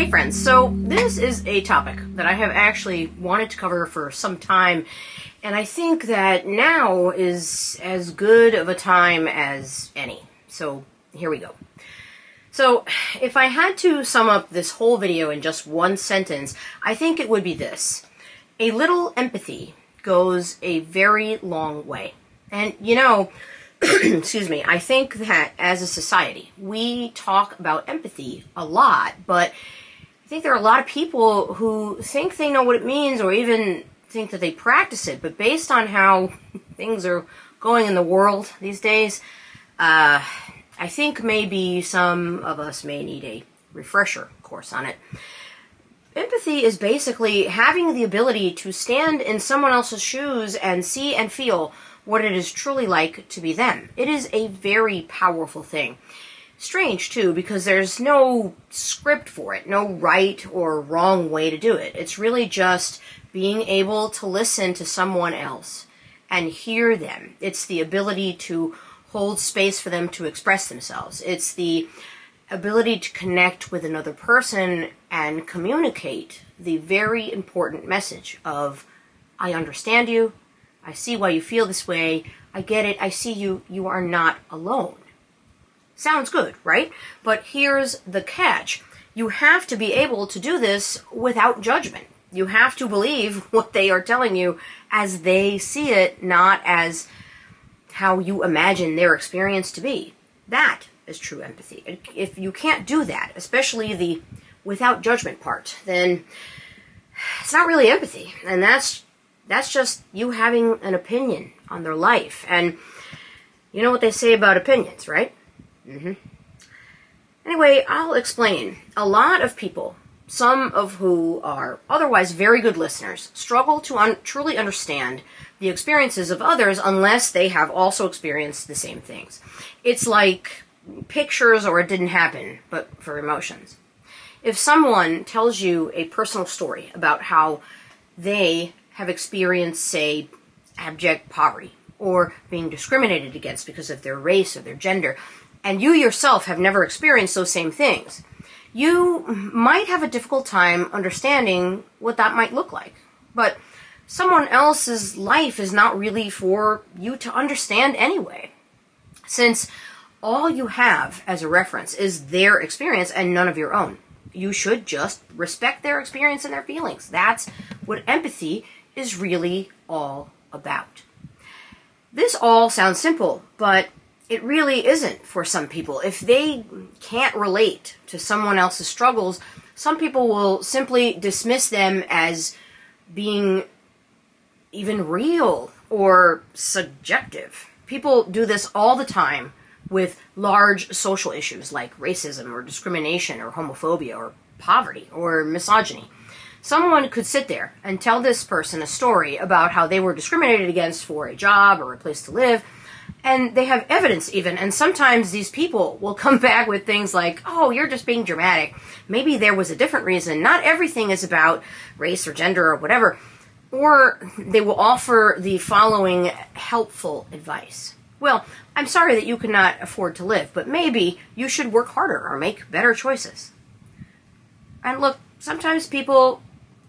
Hey friends, so this is a topic that I have actually wanted to cover for some time, and I think that now is as good of a time as any. So here we go. So if I had to sum up this whole video in just one sentence, I think it would be this. A little empathy goes a very long way. And excuse me, I think that as a society, we talk about empathy a lot, but I think there are a lot of people who think they know what it means or even think that they practice it, but based on how things are going in the world these days, I think maybe some of us may need a refresher course on it. Empathy is basically having the ability to stand in someone else's shoes and see and feel what it is truly like to be them. It is a very powerful thing. Strange, too, because there's no script for it, no right or wrong way to do it. It's really just being able to listen to someone else and hear them. It's the ability to hold space for them to express themselves. It's the ability to connect with another person and communicate the very important message of, I understand you, I see why you feel this way, I get it, I see you, you are not alone. Sounds good, right? But here's the catch. You have to be able to do this without judgment. You have to believe what they are telling you as they see it, not as how you imagine their experience to be. That is true empathy. If you can't do that, especially the without judgment part, then it's not really empathy. And that's just you having an opinion on their life. And you know what they say about opinions, right? Anyway, I'll explain. A lot of people, some of who are otherwise very good listeners, struggle to truly understand the experiences of others unless they have also experienced the same things. It's like pictures or it didn't happen, but for emotions. If someone tells you a personal story about how they have experienced, say, abject poverty or being discriminated against because of their race or their gender, and you yourself have never experienced those same things, you might have a difficult time understanding what that might look like. But someone else's life is not really for you to understand anyway, since all you have as a reference is their experience and none of your own. You should just respect their experience and their feelings. That's what empathy is really all about. This all sounds simple, but it really isn't for some people. If they can't relate to someone else's struggles, some people will simply dismiss them as being even real or subjective. People do this all the time with large social issues like racism or discrimination or homophobia or poverty or misogyny. Someone could sit there and tell this person a story about how they were discriminated against for a job or a place to live, and they have evidence even, and sometimes these people will come back with things like, oh, you're just being dramatic. Maybe there was a different reason. Not everything is about race or gender or whatever. Or they will offer the following helpful advice. Well, I'm sorry that you cannot afford to live, but maybe you should work harder or make better choices. And look, sometimes people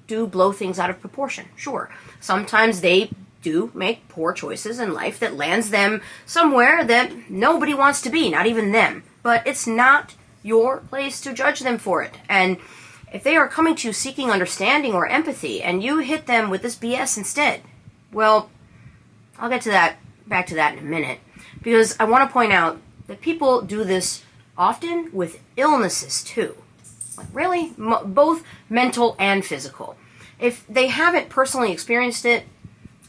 do blow things out of proportion, sure. Sometimes they do make poor choices in life that lands them somewhere that nobody wants to be, not even them. But it's not your place to judge them for it. And if they are coming to you seeking understanding or empathy, and you hit them with this BS instead, well, I'll get to that, back to that in a minute, because I want to point out that people do this often with illnesses too. Like really, both mental and physical. If they haven't personally experienced it,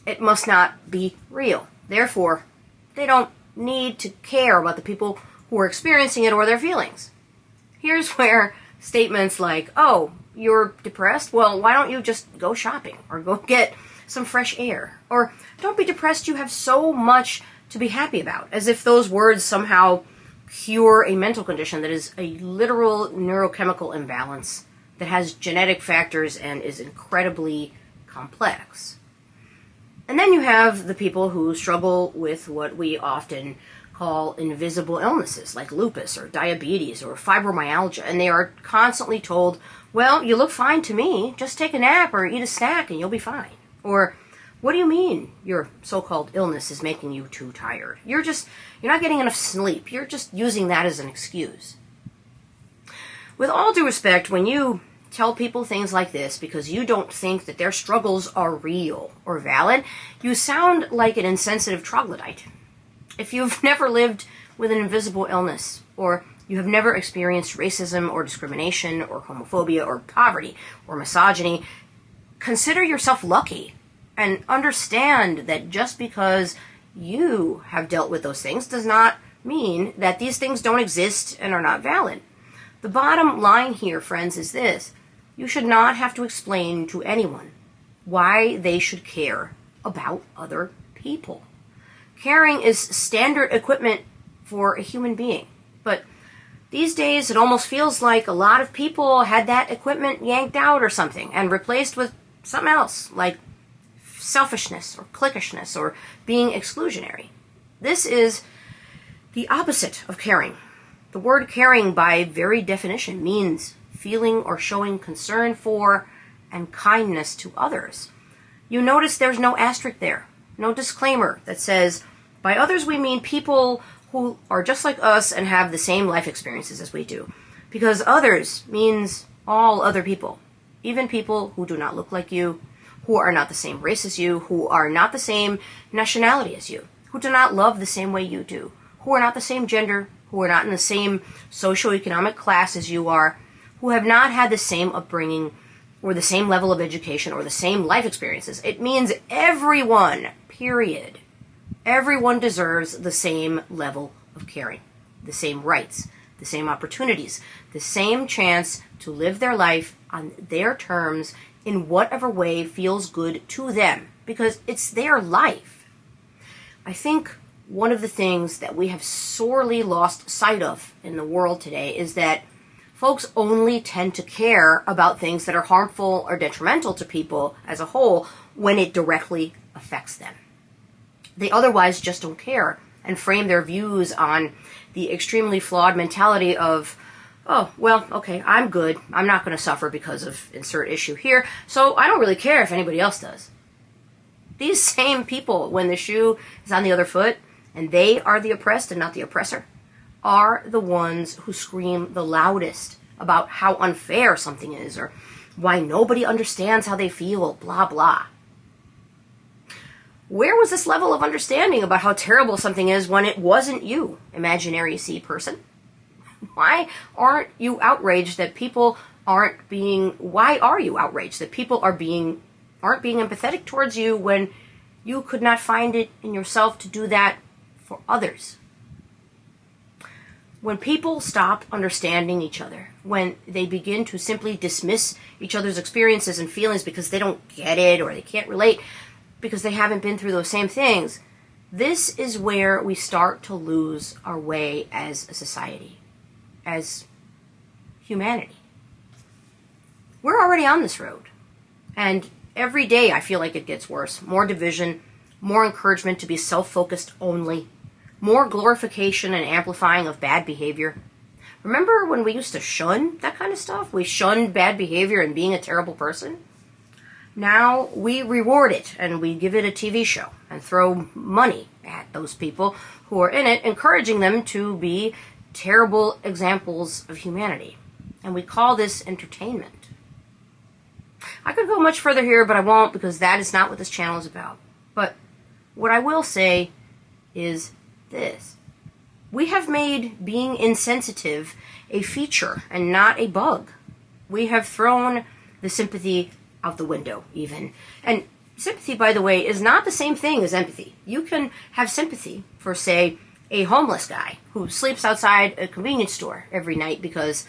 it must not be real. Therefore, they don't need to care about the people who are experiencing it or their feelings. Here's where statements like, oh, you're depressed? Well, why don't you just go shopping or go get some fresh air? Or don't be depressed, you have so much to be happy about. As if those words somehow cure a mental condition that is a literal neurochemical imbalance that has genetic factors and is incredibly complex. And then you have the people who struggle with what we often call invisible illnesses like lupus or diabetes or fibromyalgia, and they are constantly told, well, you look fine to me, just take a nap or eat a snack and you'll be fine. Or, what do you mean your so-called illness is making you too tired? You're not getting enough sleep. You're just using that as an excuse. With all due respect, when you tell people things like this because you don't think that their struggles are real or valid, you sound like an insensitive troglodyte. If you've never lived with an invisible illness, or you have never experienced racism or discrimination or homophobia or poverty or misogyny, consider yourself lucky and understand that just because you have dealt with those things does not mean that these things don't exist and are not valid. The bottom line here, friends, is this. You should not have to explain to anyone why they should care about other people. Caring is standard equipment for a human being. But these days, it almost feels like a lot of people had that equipment yanked out or something and replaced with something else, like selfishness or cliquishness or being exclusionary. This is the opposite of caring. The word caring, by very definition, means feeling or showing concern for and kindness to others. You notice there's no asterisk there, no disclaimer that says, by others we mean people who are just like us and have the same life experiences as we do. Because others means all other people, even people who do not look like you, who are not the same race as you, who are not the same nationality as you, who do not love the same way you do, who are not the same gender, who are not in the same socioeconomic class as you are, who have not had the same upbringing or the same level of education or the same life experiences. It means everyone, period. Everyone deserves the same level of caring, the same rights, the same opportunities, the same chance to live their life on their terms in whatever way feels good to them, because it's their life. I think one of the things that we have sorely lost sight of in the world today is that folks only tend to care about things that are harmful or detrimental to people as a whole when it directly affects them. They otherwise just don't care and frame their views on the extremely flawed mentality of, oh, well, okay, I'm good. I'm not going to suffer because of insert issue here, so I don't really care if anybody else does. These same people, when the shoe is on the other foot, and they are the oppressed and not the oppressor, are the ones who scream the loudest about how unfair something is or why nobody understands how they feel, blah, blah. Where was this level of understanding about how terrible something is when it wasn't you, imaginary C person? Why aren't you outraged that people aren't being empathetic towards you when you could not find it in yourself to do that for others? When people stop understanding each other, when they begin to simply dismiss each other's experiences and feelings because they don't get it or they can't relate because they haven't been through those same things, this is where we start to lose our way as a society, as humanity. We're already on this road, and every day I feel like it gets worse. More division, more encouragement to be self-focused only, more glorification and amplifying of bad behavior. Remember when we used to shun that kind of stuff? We shunned bad behavior and being a terrible person. Now we reward it and we give it a TV show and throw money at those people who are in it, encouraging them to be terrible examples of humanity. And we call this entertainment. I could go much further here, but I won't, because that is not what this channel is about. But what I will say is this. We have made being insensitive a feature and not a bug. We have thrown the sympathy out the window, even. And sympathy, by the way, is not the same thing as empathy. You can have sympathy for, say, a homeless guy who sleeps outside a convenience store every night because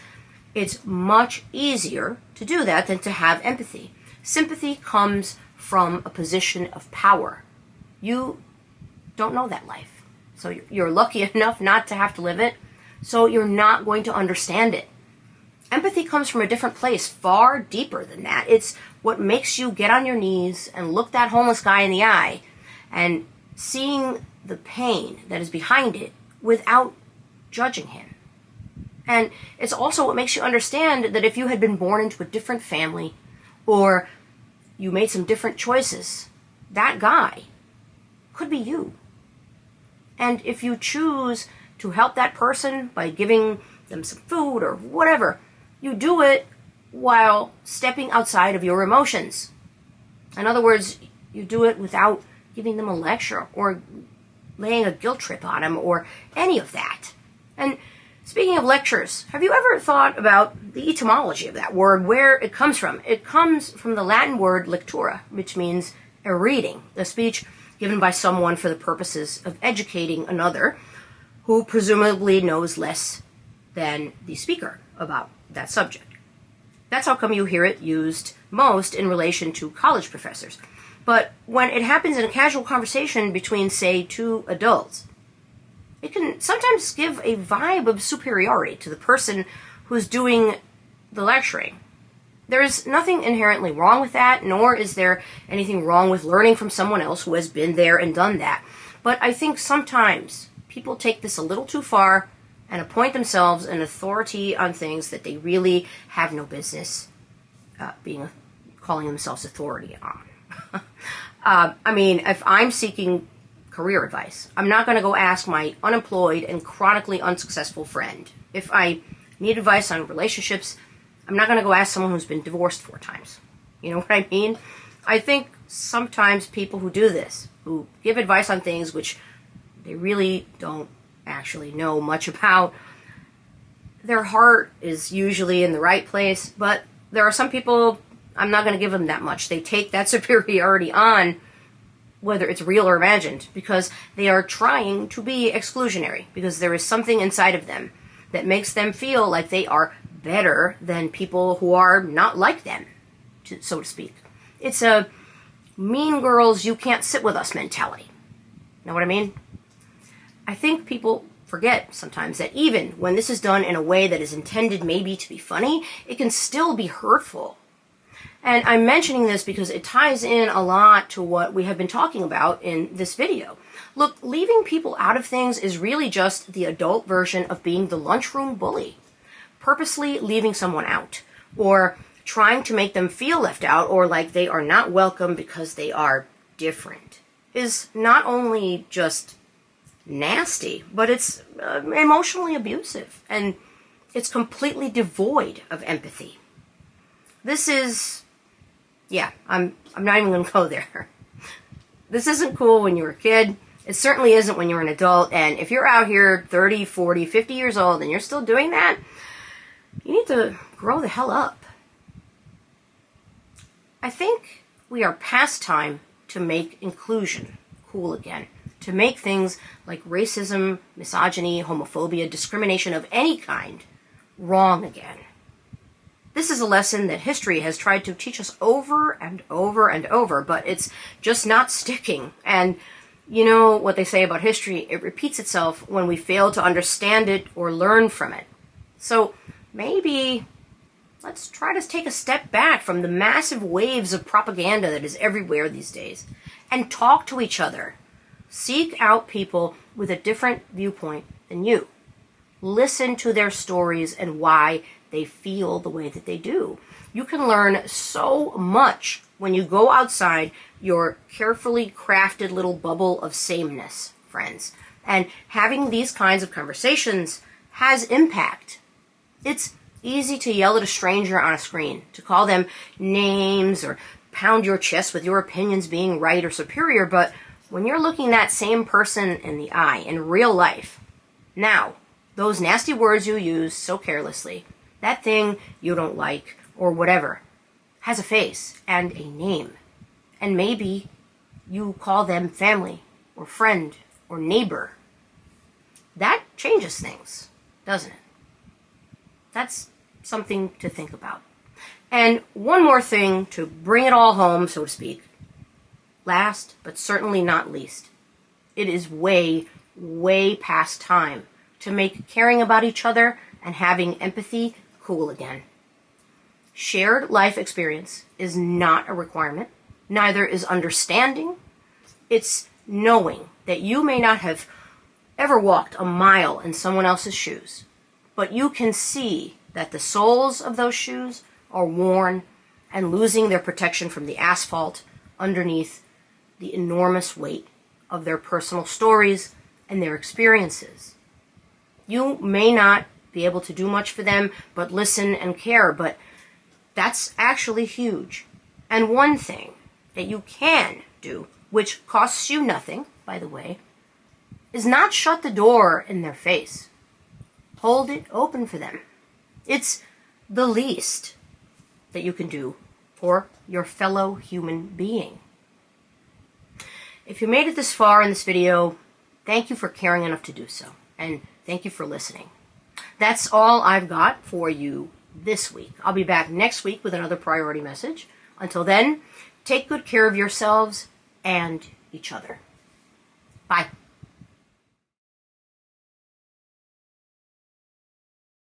it's much easier to do that than to have empathy. Sympathy comes from a position of power. You don't know that life. So you're lucky enough not to have to live it, so you're not going to understand it. Empathy comes from a different place, far deeper than that. It's what makes you get on your knees and look that homeless guy in the eye, and seeing the pain that is behind it without judging him. And it's also what makes you understand that if you had been born into a different family, or you made some different choices, that guy could be you. And if you choose to help that person by giving them some food or whatever, you do it while stepping outside of your emotions. In other words, you do it without giving them a lecture or laying a guilt trip on them or any of that. And speaking of lectures, have you ever thought about the etymology of that word, where it comes from? It comes from the Latin word lectura, which means a reading, a speech given by someone for the purposes of educating another who presumably knows less than the speaker about that subject. That's how come you hear it used most in relation to college professors. But when it happens in a casual conversation between, say, two adults, it can sometimes give a vibe of superiority to the person who's doing the lecturing. There's nothing inherently wrong with that, nor is there anything wrong with learning from someone else who has been there and done that. But I think sometimes people take this a little too far and appoint themselves an authority on things that they really have no business calling themselves authority on. I mean, if I'm seeking career advice, I'm not going to go ask my unemployed and chronically unsuccessful friend. If I need advice on relationships, I'm not going to go ask someone who's been divorced 4 times. You know what I mean? I think sometimes people who do this, who give advice on things which they really don't actually know much about, their heart is usually in the right place, but there are some people, I'm not going to give them that much. They take that superiority on, whether it's real or imagined, because they are trying to be exclusionary, because there is something inside of them that makes them feel like they are better than people who are not like them, so to speak. It's a mean girls, you can't sit with us mentality. Know what I mean? I think people forget sometimes that even when this is done in a way that is intended maybe to be funny, it can still be hurtful. And I'm mentioning this because it ties in a lot to what we have been talking about in this video. Look, leaving people out of things is really just the adult version of being the lunchroom bully. Purposely leaving someone out, or trying to make them feel left out or like they are not welcome because they are different, is not only just nasty, but it's emotionally abusive, and it's completely devoid of empathy. This is, I'm not even going to go there. This isn't cool when you were a kid. It certainly isn't when you're an adult, and if you're out here 30, 40, 50 years old and you're still doing that, you need to grow the hell up. I think we are past time to make inclusion cool again, to make things like racism, misogyny, homophobia, discrimination of any kind wrong again. This is a lesson that history has tried to teach us over and over and over, but it's just not sticking. And you know what they say about history, it repeats itself when we fail to understand it or learn from it. So maybe let's try to take a step back from the massive waves of propaganda that is everywhere these days and talk to each other. Seek out people with a different viewpoint than you. Listen to their stories and why they feel the way that they do. You can learn so much when you go outside your carefully crafted little bubble of sameness, friends. And having these kinds of conversations has impact. It's easy to yell at a stranger on a screen, to call them names or pound your chest with your opinions being right or superior, but when you're looking that same person in the eye in real life, now, those nasty words you use so carelessly, that thing you don't like or whatever, has a face and a name. And maybe you call them family or friend or neighbor. That changes things, doesn't it? That's something to think about. And one more thing to bring it all home, so to speak. Last, but certainly not least, it is way, way past time to make caring about each other and having empathy cool again. Shared life experience is not a requirement. Neither is understanding. It's knowing that you may not have ever walked a mile in someone else's shoes, but you can see that the soles of those shoes are worn and losing their protection from the asphalt underneath the enormous weight of their personal stories and their experiences. You may not be able to do much for them, but listen and care, but that's actually huge. And one thing that you can do, which costs you nothing, by the way, is not shut the door in their face. Hold it open for them. It's the least that you can do for your fellow human being. If you made it this far in this video, thank you for caring enough to do so, and thank you for listening. That's all I've got for you this week. I'll be back next week with another priority message. Until then, take good care of yourselves and each other. Bye.